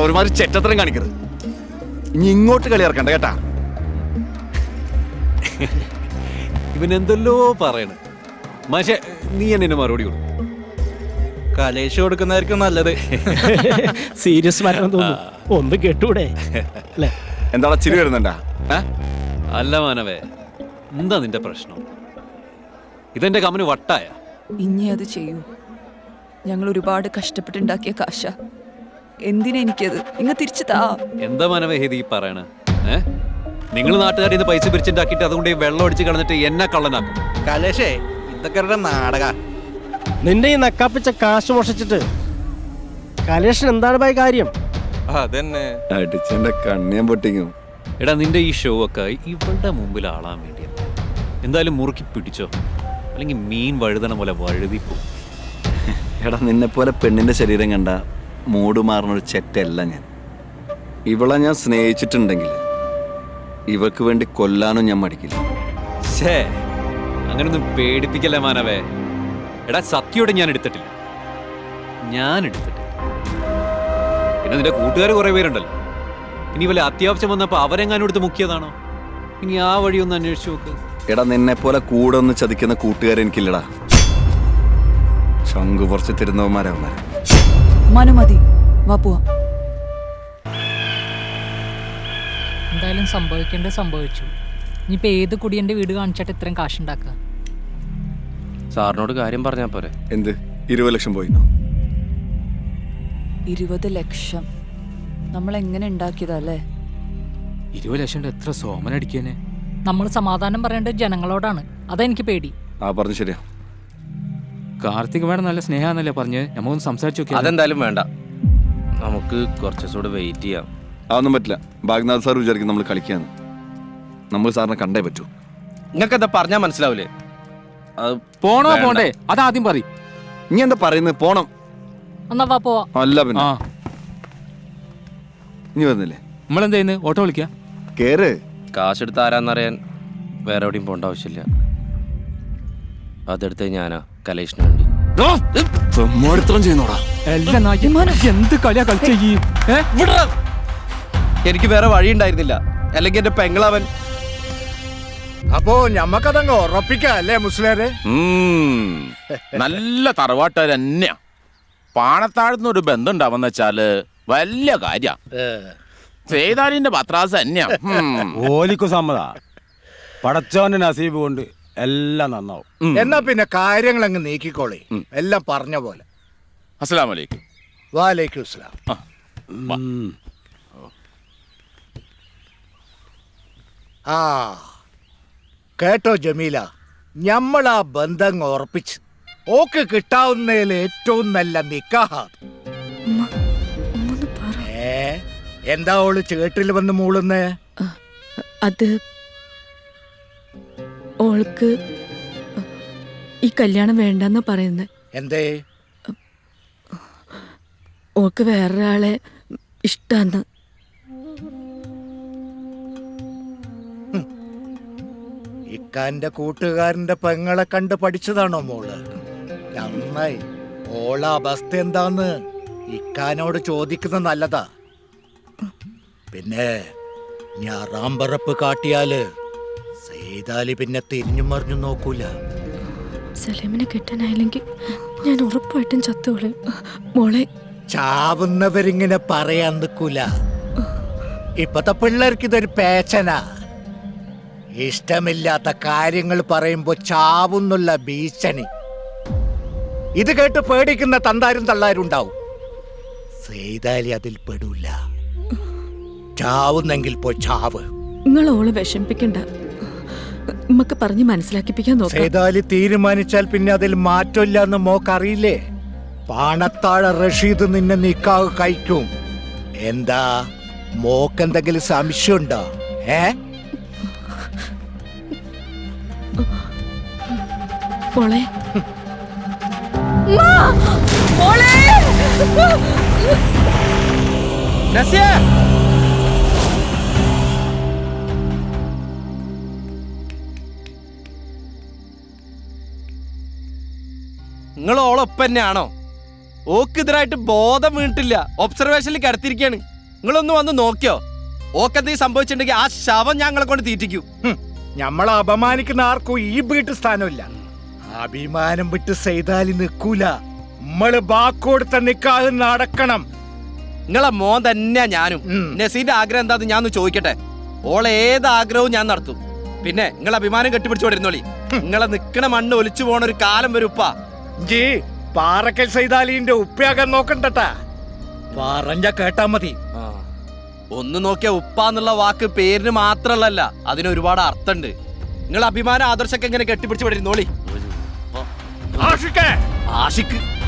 ഒരുമാതിരി ചെറ്റത്തരം കാണിക്കരുത്. ഇനി ഇങ്ങോട്ട് കളി ഇറക്കണ്ട കേട്ടാ. ഇവനെന്തല്ലോ പറയണ്. മാഷെ, നീ എന്നെ മറുപടി കൊടുക്കും. കലേഷ് കൊടുക്കുന്നതായിരിക്കും നല്ലത്. സീരിയസ് മരണം തോന്നുന്നു. ഒന്ന് കേട്ടൂടെ? എന്താ ചിരി വരുന്നുണ്ടാ? അല്ല മാനവേ, എന്താ നിന്റെ പ്രശ്നം? ഇതെന്റെ കമ്പനി വട്ടായ. ഇനി അത് ചെയ്യൂ. ഞങ്ങൾ ഒരുപാട് കഷ്ടപ്പെട്ടുണ്ടാക്കിയ കാശ. എന്തിനാ എനിക്കത്? ഇങ്ങ തിരിച്ചു താ. എന്താ മാനവേ ഇത് ഈ പറയണ? നിങ്ങൾ നാട്ടുകാരിൽ നിന്ന് പൈസ പിരിച്ചുണ്ടാക്കിയിട്ട് അതുകൊണ്ട് ഈ വെള്ളം അടിച്ച് കളഞ്ഞിട്ട് എന്നെ കള്ളനാക്കും. കലേഷേ, ഇതൊക്കെ നാടക. നിന്റെ ഈ നക്കാപ്പിച്ച കാശ് മോഷിച്ചിട്ട് കലേഷൻ എന്താണ് ഭായി കാര്യം? അതന്നെ അടിച്ചെന്റെ കണ്ണിയം പൊട്ടിക്കും. എടാ, നിന്റെ ഈ ഷോ ഒക്കെ ഇവളുടെ മുമ്പിൽ ആളാൻ വേണ്ടിയല്ല. എന്തായാലും മുറുക്കി പിടിച്ചോ, അല്ലെങ്കിൽ മീൻ വഴുതണ പോലെ വഴുതിപ്പോ. എടാ, നിന്നെ പോലെ പെണ്ണിന്റെ ശരീരം കണ്ട മൂട് മാറുന്നൊരു ചെറ്റല്ല ഞാൻ. ഇവളെ ഞാൻ സ്നേഹിച്ചിട്ടുണ്ടെങ്കിൽ ഇവൾക്ക് വേണ്ടി കൊല്ലാനും ഞാൻ മടിക്കില്ല. ഛേ, അങ്ങനൊന്നും പേടിപ്പിക്കല്ലേ മാനവേ. എടാ, സത്യോടെ ഞാൻ എടുത്തിട്ടില്ല. പിന്നെ നിന്റെ കൂട്ടുകാർ കുറെ പേരുണ്ടല്ലോ. ഇനി വല്ല അത്യാവശ്യം വന്നപ്പോ അവരെങ്ങാനും എടുത്ത് മുക്കിയതാണോ? ഇനി ആ വഴിയൊന്ന് അന്വേഷിച്ചു നോക്ക്. എടാ, നിന്നെ പോലെ കൂടെ ഒന്ന് ചതിക്കുന്ന കൂട്ടുകാരെ എനിക്കില്ലടാ. ശംഖു കുറച്ച് തരുന്നവന്മാരവന്മാരെ. മനുമതി, വാ പോവാ. എന്തായാലും സംഭവിക്കേണ്ടത് സംഭവിച്ചു. ഇനിയിപ്പോൾ ഏത് കുടിയൻ്റെ വീട് കാണിച്ചിട്ട് ഇത്രയും കാശുണ്ടാക്കുക? സാറിനോട് കാര്യം പറഞ്ഞാ പോരെ? എന്ത് 20 ലക്ഷം പോയിന്നോ? 20 ലക്ഷം നമ്മൾ എങ്ങനെ ഉണ്ടാക്കിയതല്ലേ? 20 ലക്ഷം എത്ര സോമനടിക്കാനെ? നമ്മൾ സമാധാനം പറയേണ്ടത് ജനങ്ങളോടാണ്. അതെനിക്ക് പേടി. പറഞ്ഞു ശരിയാ. കാർത്തിക് മേഡം നല്ല സ്നേഹാന്നല്ലേ പറഞ്ഞ് നമുക്കൊന്ന് സംസാരിച്ചു നോക്കിയാ? അതെന്തായാലും വേണ്ട, നമുക്ക് കുറച്ചുകൂടെ വെയിറ്റ് ചെയ്യാം. അതൊന്നും പറ്റില്ല. ഭാഗ്യനാഥ് സാർ വിചാരിക്കും നമ്മൾ കളിക്കാന്ന്. നമ്മൾ സാറിനെ കണ്ടേ പറ്റൂ. നിങ്ങൾക്ക് എന്താ പറഞ്ഞാൽ മനസ്സിലാവൂലേ? പോണോ പോണ്ടേ അതാദ്യം പറ. നീ എന്താ പറയുന്നത്? പോണം. എന്നാ വാ പോവാ. അല്ല പിന്നെ ആ, നീ വന്നില്ലേ? നമ്മളെന്താ ചെയ്യുന്നത്? ഓട്ടോ വിളിക്കാം. കേറ്. കാശെടുത്ത് ആരാന്നറിയാൻ വേറെ എവിടെയും പോകേണ്ട ആവശ്യമില്ല. അതെടുത്ത് ഞാനാ കലേഷിന് വേണ്ടി. ചെയ്യുന്നോടാ എല്ലാം എന്ത് കളിയാ കളിച്ചേ? എനിക്ക് വേറെ വഴി ഉണ്ടായിരുന്നില്ല, അല്ലെങ്കിൽ എന്റെ പെങ്ങളവൻ. അപ്പോ ഞമ്മക്കതങ്ങ് ഉറപ്പിക്കാം അല്ലേ മുസ്ലിയാരെ? നല്ല തറവാട്ടുകാർ തന്നെയാ. പാണത്താഴ്ന്നൊരു ബന്ധം ഉണ്ടാവെന്ന് വെച്ചാല് വലിയ കാര്യ. സേതാലിന്റെ പത്രാസ് തന്നെയാ. ഓലിക്കു സമ്മത. പടച്ചോന്റെ നസീബ് കൊണ്ട് എല്ലാം നന്നാവും. എന്നാ പിന്നെ കാര്യങ്ങൾ അങ്ങ് നീക്കിക്കോളേ. എല്ലാം പറഞ്ഞ പോലെ. അസ്സലാമലൈക്കും. വാലൈക്കും അസ്സലാം. ആ കേട്ടോ ജമീല, ഞമ്മളാ ബന്ധം ഉറപ്പിച്ച് ഓക്ക് കിട്ടാവുന്നതിൽ ഏറ്റവും നല്ല നിക്കാഹാ. എന്താ ഓള് ചേട്ടിൽ വന്ന് മൂളുന്നേ? അത് ഓൾക്ക് ഈ കല്യാണം വേണ്ടെന്ന് പറയുന്നത്. എന്തേ? ഓൾക്ക് വേറൊരാളെ ഇഷ്ടാന്ന്. ഇക്കാന്റെ കൂട്ടുകാരന്റെ പെങ്ങളെ കണ്ട് പഠിച്ചതാണോ മോള്? നന്നായി. ഓള അവസ്ഥ എന്താന്ന് ഇക്കാനോട് ചോദിക്കുന്നത് നല്ലതാ. പിന്നെ ഞാറാമ്പറപ്പ് കാട്ടിയാല് സേതാലി പിന്നെ തിരിഞ്ഞു മറിഞ്ഞു നോക്കൂല. സലീമിനെ കിട്ടാനായില്ലെങ്കിൽ ഞാൻ ഉറപ്പായിട്ടും ചത്തോളെ. മോളെ, ചാവുന്നവരിങ്ങനെ പറയാൻ നിൽക്കൂല. ഇപ്പത്തെ പിള്ളേർക്ക് ഇതൊരു പേച്ചനാ. ഇഷ്ടമില്ലാത്ത കാര്യങ്ങൾ പറയുമ്പോ ചാവുന്നുള്ള ഭീഷണി. ഇത് കേട്ട് പേടിക്കുന്ന തന്താരും തള്ളാരും ഉണ്ടാവും. സേതാലി അതിൽ പെടൂല. ചാവുന്നെങ്കിൽ പോ ചാവ്. നിങ്ങൾ ഓളെ വിഷമിപ്പിക്കണ്ട. നമുക്ക് പറഞ്ഞ് മനസ്സിലാക്കിപ്പിക്കാൻ നോക്കാം. സേതാലി തീരുമാനിച്ചാൽ പിന്നെ അതിൽ മാറ്റമില്ല എന്ന് മോക്കറിയില്ലേ? പാണത്താഴ റഷീദ് നിന്നെ നിക്കാഹ് കഴിക്കും. എന്താ മോക്കെന്തെങ്കിലും സംശയമുണ്ടോ? മോളെ, നിങ്ങൾ ഓളൊപ്പം തന്നെയാണോ? ഓക്കെതിരായിട്ട് ബോധം വീണിട്ടില്ല, ഒബ്സർവേഷനിൽ കിടത്തിരിക്കാണ്. നിങ്ങളൊന്ന് വന്ന് നോക്കിയോ? ഓക്കെന്തെങ്കിലും സംഭവിച്ചിട്ടുണ്ടെങ്കിൽ ആ ശവം ഞങ്ങളെ കൊണ്ട് തീറ്റിക്കും. ഞമ്മളെ അപമാനിക്കുന്ന ആർക്കും ഈ വീട്ടു സ്ഥാനമില്ല. അഭിമാനം വിട്ട് ചെയ്താലി നിൽക്കൂല. നമ്മള് ബാക്കോടുത്ത നിക്കാതെ നടക്കണം. നിങ്ങളെ മോൻ തന്നെയാ ഞാനും. ഉം. നസീന്റെ ആഗ്രഹം എന്താന്ന് ഞാൻ ഒന്ന് ചോദിക്കട്ടെ? ഓളെ ഏത് ആഗ്രഹവും ഞാൻ നടത്തും. പിന്നെ നിങ്ങൾ അഭിമാനം കെട്ടിപ്പിടിച്ചോണ്ടിരുന്നോളി. നിങ്ങളെ നിക്കണ മണ്ണ് ഒലിച്ചു പോണ ഒരു കാലം വരും ഉപ്പ. ജി പാറക്കൽ സൈതാലിന്റെ ഉപ്പയാകാൻ നോക്കണ്ടട്ടാ. പറഞ്ഞ കേട്ടാ മതി. ഒന്ന് നോക്കിയ ഉപ്പ എന്നുള്ള വാക്ക് പേരിന് മാത്രമല്ല, അതിന് ഒരുപാട് അർത്ഥമുണ്ട്. നിങ്ങൾ അഭിമാന ആദർശമൊക്കെ എങ്ങനെ കെട്ടിപ്പിടിച്ചു വിടിരുന്നോളി. ആഷിക്കേ ആഷിക്ക്